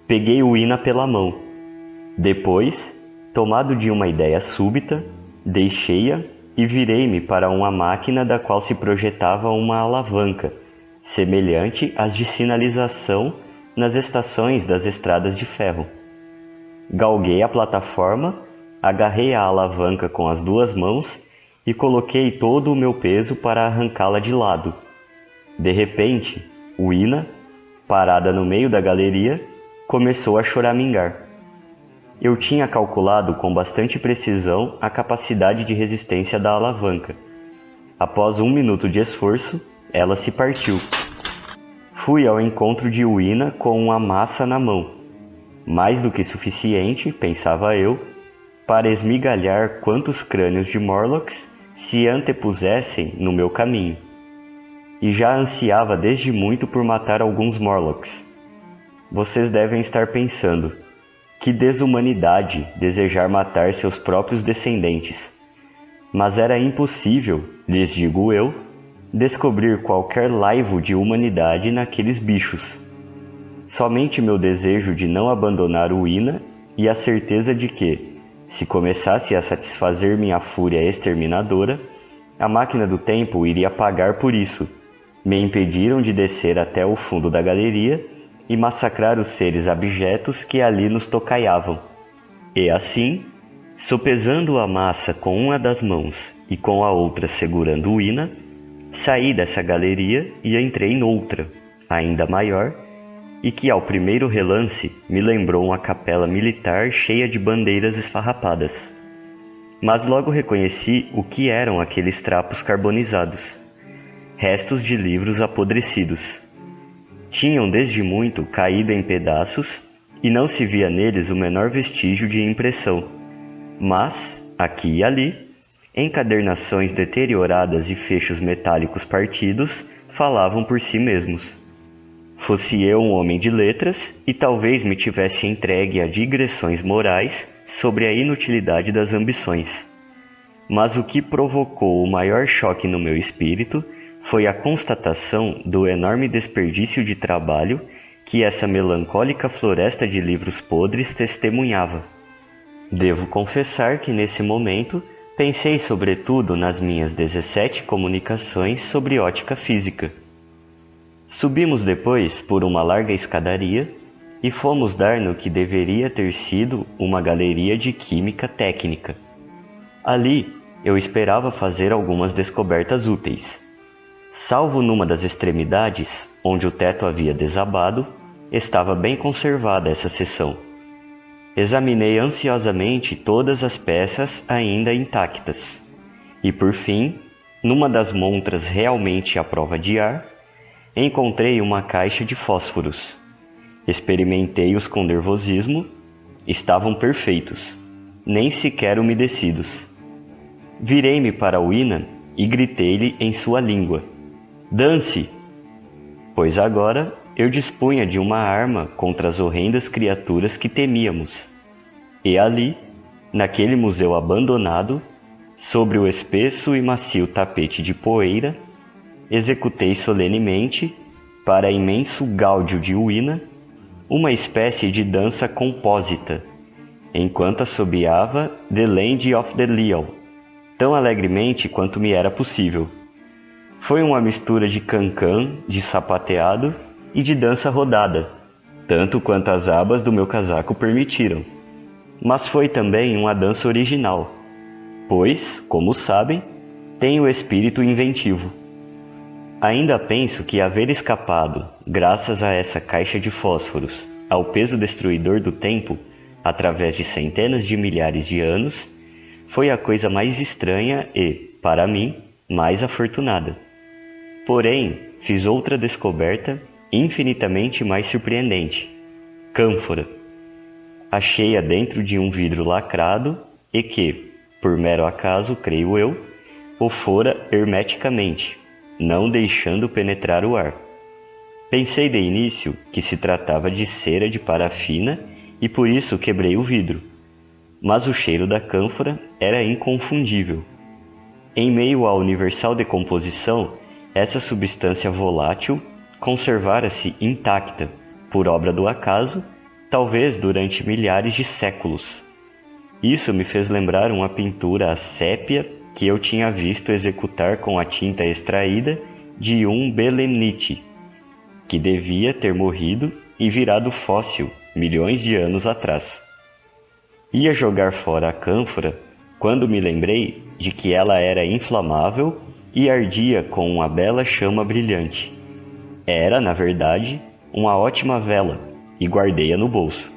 Peguei o Ina pela mão. Depois, tomado de uma ideia súbita, deixei-a e virei-me para uma máquina da qual se projetava uma alavanca, semelhante às de sinalização nas estações das estradas de ferro. Galguei a plataforma, agarrei a alavanca com as duas mãos e coloquei todo o meu peso para arrancá-la de lado. De repente, o Ina, parada no meio da galeria, começou a choramingar. Eu tinha calculado com bastante precisão a capacidade de resistência da alavanca. Após 1 minuto de esforço, ela se partiu. Fui ao encontro de Uina com uma massa na mão, mais do que suficiente, pensava eu, para esmigalhar quantos crânios de Morlocks se antepusessem no meu caminho. E já ansiava desde muito por matar alguns Morlocks. Vocês devem estar pensando: que desumanidade desejar matar seus próprios descendentes. Mas era impossível, lhes digo eu, descobrir qualquer laivo de humanidade naqueles bichos. Somente meu desejo de não abandonar o Ina e a certeza de que, se começasse a satisfazer minha fúria exterminadora, a máquina do tempo iria pagar por isso, me impediram de descer até o fundo da galeria e massacrar os seres abjetos que ali nos tocaiavam. E assim, sopesando a massa com uma das mãos e com a outra segurando o Ina, saí dessa galeria e entrei noutra, ainda maior, e que ao primeiro relance me lembrou uma capela militar cheia de bandeiras esfarrapadas. Mas logo reconheci o que eram aqueles trapos carbonizados, restos de livros apodrecidos. Tinham desde muito caído em pedaços e não se via neles o menor vestígio de impressão. Mas, aqui e ali, encadernações deterioradas e fechos metálicos partidos falavam por si mesmos. Fosse eu um homem de letras e talvez me tivesse entregue a digressões morais sobre a inutilidade das ambições. Mas o que provocou o maior choque no meu espírito foi a constatação do enorme desperdício de trabalho que essa melancólica floresta de livros podres testemunhava. Devo confessar que nesse momento pensei sobretudo nas minhas 17 comunicações sobre ótica física. Subimos depois por uma larga escadaria e fomos dar no que deveria ter sido uma galeria de química técnica. Ali eu esperava fazer algumas descobertas úteis. Salvo numa das extremidades, onde o teto havia desabado, estava bem conservada essa seção. Examinei ansiosamente todas as peças ainda intactas. E por fim, numa das montras realmente à prova de ar, encontrei uma caixa de fósforos. Experimentei-os com nervosismo, estavam perfeitos, nem sequer umedecidos. Virei-me para o Ina e gritei-lhe em sua língua: "Dance!" Pois agora eu dispunha de uma arma contra as horrendas criaturas que temíamos. E ali, naquele museu abandonado, sobre o espesso e macio tapete de poeira, executei solenemente, para imenso gáudio de Uina, uma espécie de dança compósita, enquanto assobiava The Land of the Leal, tão alegremente quanto me era possível. Foi uma mistura de cancan, de sapateado e de dança rodada, tanto quanto as abas do meu casaco permitiram. Mas foi também uma dança original, pois, como sabem, tenho espírito inventivo. Ainda penso que haver escapado, graças a essa caixa de fósforos, ao peso destruidor do tempo, através de centenas de milhares de anos, foi a coisa mais estranha e, para mim, mais afortunada. Porém, fiz outra descoberta infinitamente mais surpreendente: cânfora. Achei-a dentro de um vidro lacrado e que, por mero acaso, creio eu, o fora hermeticamente, não deixando penetrar o ar. Pensei de início que se tratava de cera de parafina e por isso quebrei o vidro. Mas o cheiro da cânfora era inconfundível. Em meio à universal decomposição, essa substância volátil conservara-se intacta, por obra do acaso, talvez durante milhares de séculos. Isso me fez lembrar uma pintura a sépia que eu tinha visto executar com a tinta extraída de um belemnite, que devia ter morrido e virado fóssil milhões de anos atrás. Ia jogar fora a cânfora quando me lembrei de que ela era inflamável e ardia com uma bela chama brilhante. Era, na verdade, uma ótima vela e guardei-a no bolso.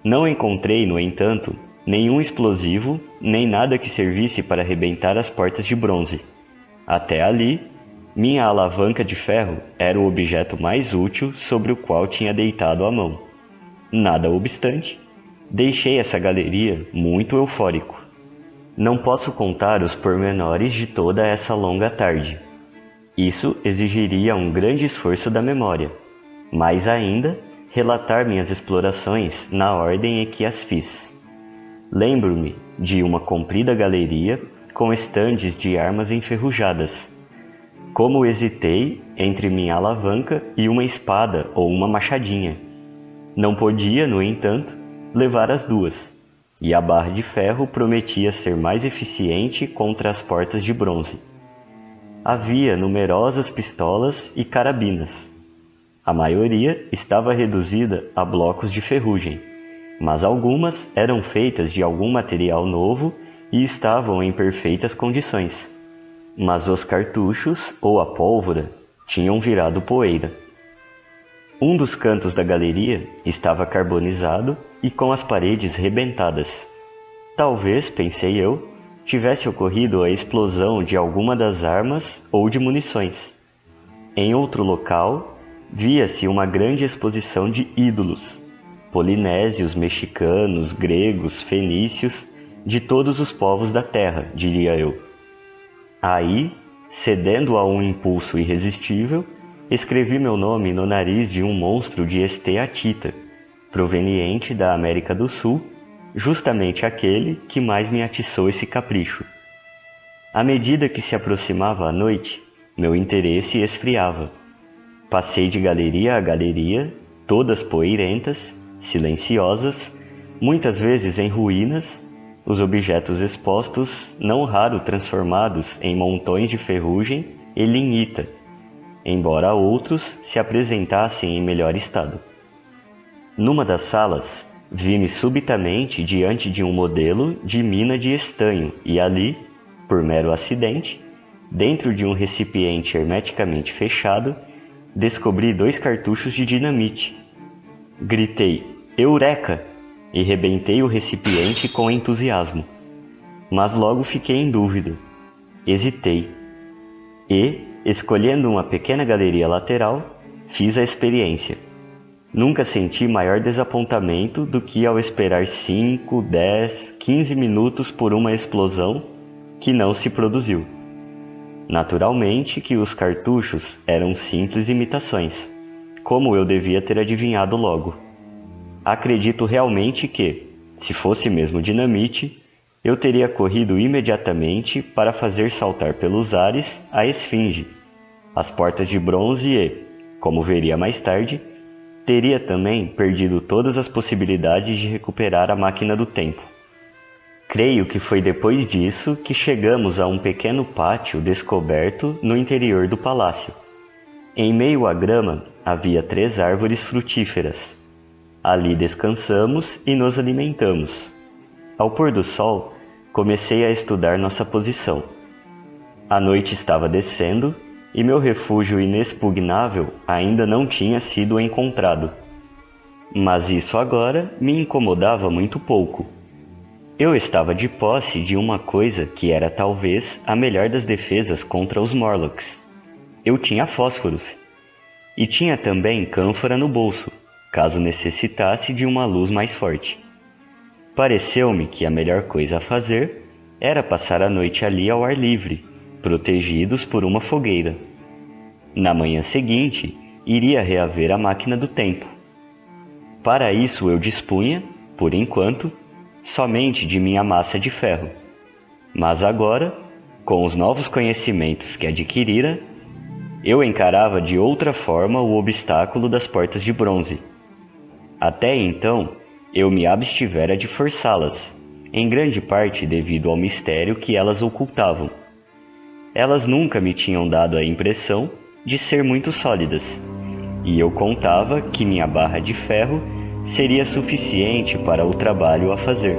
Não encontrei, no entanto, nenhum explosivo nem nada que servisse para arrebentar as portas de bronze. Até ali, minha alavanca de ferro era o objeto mais útil sobre o qual tinha deitado a mão. Nada obstante, deixei essa galeria muito eufórico. Não posso contar os pormenores de toda essa longa tarde. Isso exigiria um grande esforço da memória, mais ainda, relatar minhas explorações na ordem em que as fiz. Lembro-me de uma comprida galeria com estandes de armas enferrujadas. Como hesitei entre minha alavanca e uma espada ou uma machadinha. Não podia, no entanto, levar as duas, e a barra de ferro prometia ser mais eficiente contra as portas de bronze. Havia numerosas pistolas e carabinas. A maioria estava reduzida a blocos de ferrugem, mas algumas eram feitas de algum material novo e estavam em perfeitas condições. Mas os cartuchos ou a pólvora tinham virado poeira. Um dos cantos da galeria estava carbonizado e com as paredes rebentadas. Talvez, pensei eu, tivesse ocorrido a explosão de alguma das armas ou de munições. Em outro local, via-se uma grande exposição de ídolos, polinésios, mexicanos, gregos, fenícios, de todos os povos da terra, diria eu. Aí, cedendo a um impulso irresistível, escrevi meu nome no nariz de um monstro de esteatita, proveniente da América do Sul, justamente aquele que mais me atiçou esse capricho. À medida que se aproximava a noite, meu interesse esfriava. Passei de galeria a galeria, todas poeirentas, silenciosas, muitas vezes em ruínas, os objetos expostos não raro transformados em montões de ferrugem e lignita, embora outros se apresentassem em melhor estado. Numa das salas, vi-me subitamente diante de um modelo de mina de estanho e ali, por mero acidente, dentro de um recipiente hermeticamente fechado, descobri 2 cartuchos de dinamite. Gritei, Eureka! E rebentei o recipiente com entusiasmo. Mas logo fiquei em dúvida. Hesitei. E, escolhendo uma pequena galeria lateral, fiz a experiência. Nunca senti maior desapontamento do que ao esperar 5, 10, 15 minutos por uma explosão que não se produziu. Naturalmente que os cartuchos eram simples imitações, como eu devia ter adivinhado logo. Acredito realmente que, se fosse mesmo dinamite, eu teria corrido imediatamente para fazer saltar pelos ares a esfinge, as portas de bronze e, como veria mais tarde, teria também perdido todas as possibilidades de recuperar a máquina do tempo. Creio que foi depois disso que chegamos a um pequeno pátio descoberto no interior do palácio. Em meio à grama havia 3 árvores frutíferas. Ali descansamos e nos alimentamos. Ao pôr do sol, comecei a estudar nossa posição. A noite estava descendo e meu refúgio inexpugnável ainda não tinha sido encontrado. Mas isso agora me incomodava muito pouco. Eu estava de posse de uma coisa que era talvez a melhor das defesas contra os Morlocks. Eu tinha fósforos. E tinha também cânfora no bolso, caso necessitasse de uma luz mais forte. Pareceu-me que a melhor coisa a fazer era passar a noite ali ao ar livre, protegidos por uma fogueira. Na manhã seguinte, iria reaver a máquina do tempo. Para isso eu dispunha, por enquanto, somente de minha massa de ferro. Mas agora, com os novos conhecimentos que adquirira, eu encarava de outra forma o obstáculo das portas de bronze. Até então, eu me abstivera de forçá-las, em grande parte devido ao mistério que elas ocultavam. Elas nunca me tinham dado a impressão de ser muito sólidas, e eu contava que minha barra de ferro seria suficiente para o trabalho a fazer.